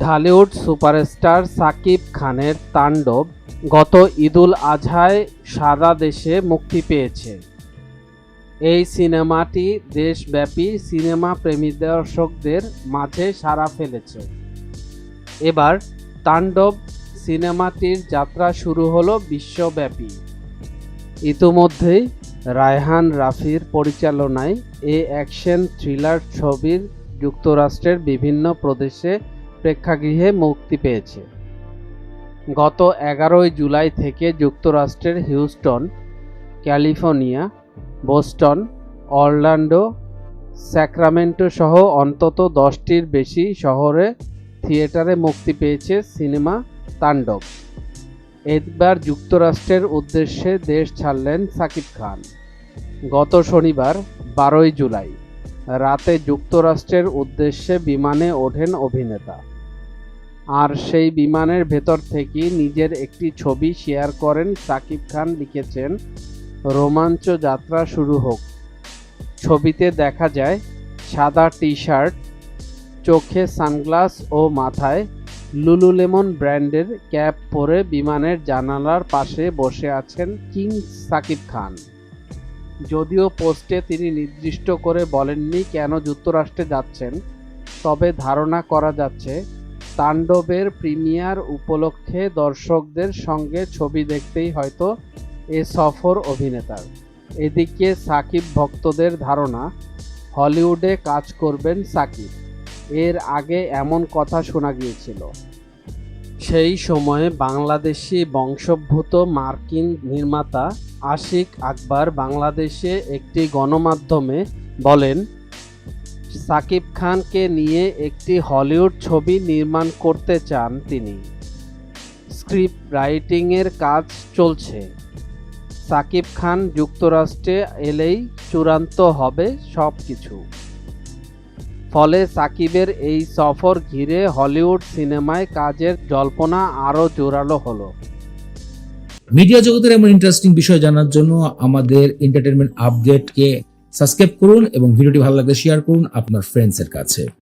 Dhallywood superstar Shakib খানের তাণ্ডব গত ঈদুল আজহায় সারা দেশে মুক্তি পেয়েছে। এই সিনেমাটি দেশব্যাপী সিনেমা প্রেমী দর্শকদের মাঝে সাড়া ফেলেছে। এবার তাণ্ডব সিনেমাটির যাত্রা শুরু হলো বিশ্বব্যাপী। ইতোমধ্যেই রায়হান রাফির পরিচালনায় এই অ্যাকশন থ্রিলার ছবির যুক্তরাষ্ট্রের বিভিন্ন প্রদেশে প্রেক্ষাগৃহে মুক্তি পেয়েছে। গত 11 জুলাই থেকে যুক্তরাষ্ট্রের Houston, California, Boston, Orlando, Sacramento সহ অন্তত 10টির বেশি শহরে থিয়েটারে মুক্তি পেয়েছে সিনেমা তাণ্ডব। এবার যুক্তরাষ্ট্রের উদ্দেশ্যে দেশ ছাড়লেন সাকিব খান। গত শনিবার 12 জুলাই রাতে যুক্তরাষ্ট্রের উদ্দেশ্যে বিমানে ওঠেন অভিনেতা। আর সেই বিমানের ভেতর থেকেই নিজের একটি ছবি শেয়ার করেন সাকিব খান। লিখেছেন, রোমাঞ্চ যাত্রা শুরু হোক। ছবিতে দেখা যায় সাদা টি-শার্ট, চোখে সানগ্লাস ও মাথায় লুলুলেমন ব্র্যান্ডের ক্যাপ পরে বিমানের জানালার পাশে বসে আছেন কিং সাকিব খান। যদিও পোস্টে তিনি নির্দিষ্ট করে বলেননি কেন যুক্তরাষ্ট্রে যাচ্ছেন, তবে ধারণা করা যাচ্ছে তাণ্ডবের প্রিমিয়ার উপলক্ষে দর্শকদের সঙ্গে ছবি দেখতেই হয়তো এ সফর অভিনেতার। এদিকে সাকিব ভক্তদের ধারণা, হলিউডে কাজ করবেন সাকিব। এর আগে এমন কথা শোনা গিয়েছিল। সেই সময়ে বাংলাদেশি বংশোদ্ভূত মার্কিন নির্মাতা আশিক আকবর বাংলাদেশে একটি গণমাধ্যমে বলেন, সাকিব খানকে নিয়ে একটি হলিউড ছবি নির্মাণ করতে চান তিনি। স্ক্রিপ্ট রাইটিংয়ের কাজ চলছে। সাকিব খান যুক্তরাষ্ট্রে এলেই চূড়ান্ত হবে সবকিছু। ফলে সাকিবের এই সফর ঘিরে হলিউড সিনেমায় কাজের জল্পনা আরও জোরালো হলো। মিডিয়া জগতের এমন ইন্টারেস্টিং বিষয় জানার জন্য আমাদের এন্টারটেইনমেন্ট আপডেটকে সাবস্ক্রাইব করুন এবং ভিডিওটি ভালো লাগলে শেয়ার করুন আপনার ফ্রেন্ডসের কাছে।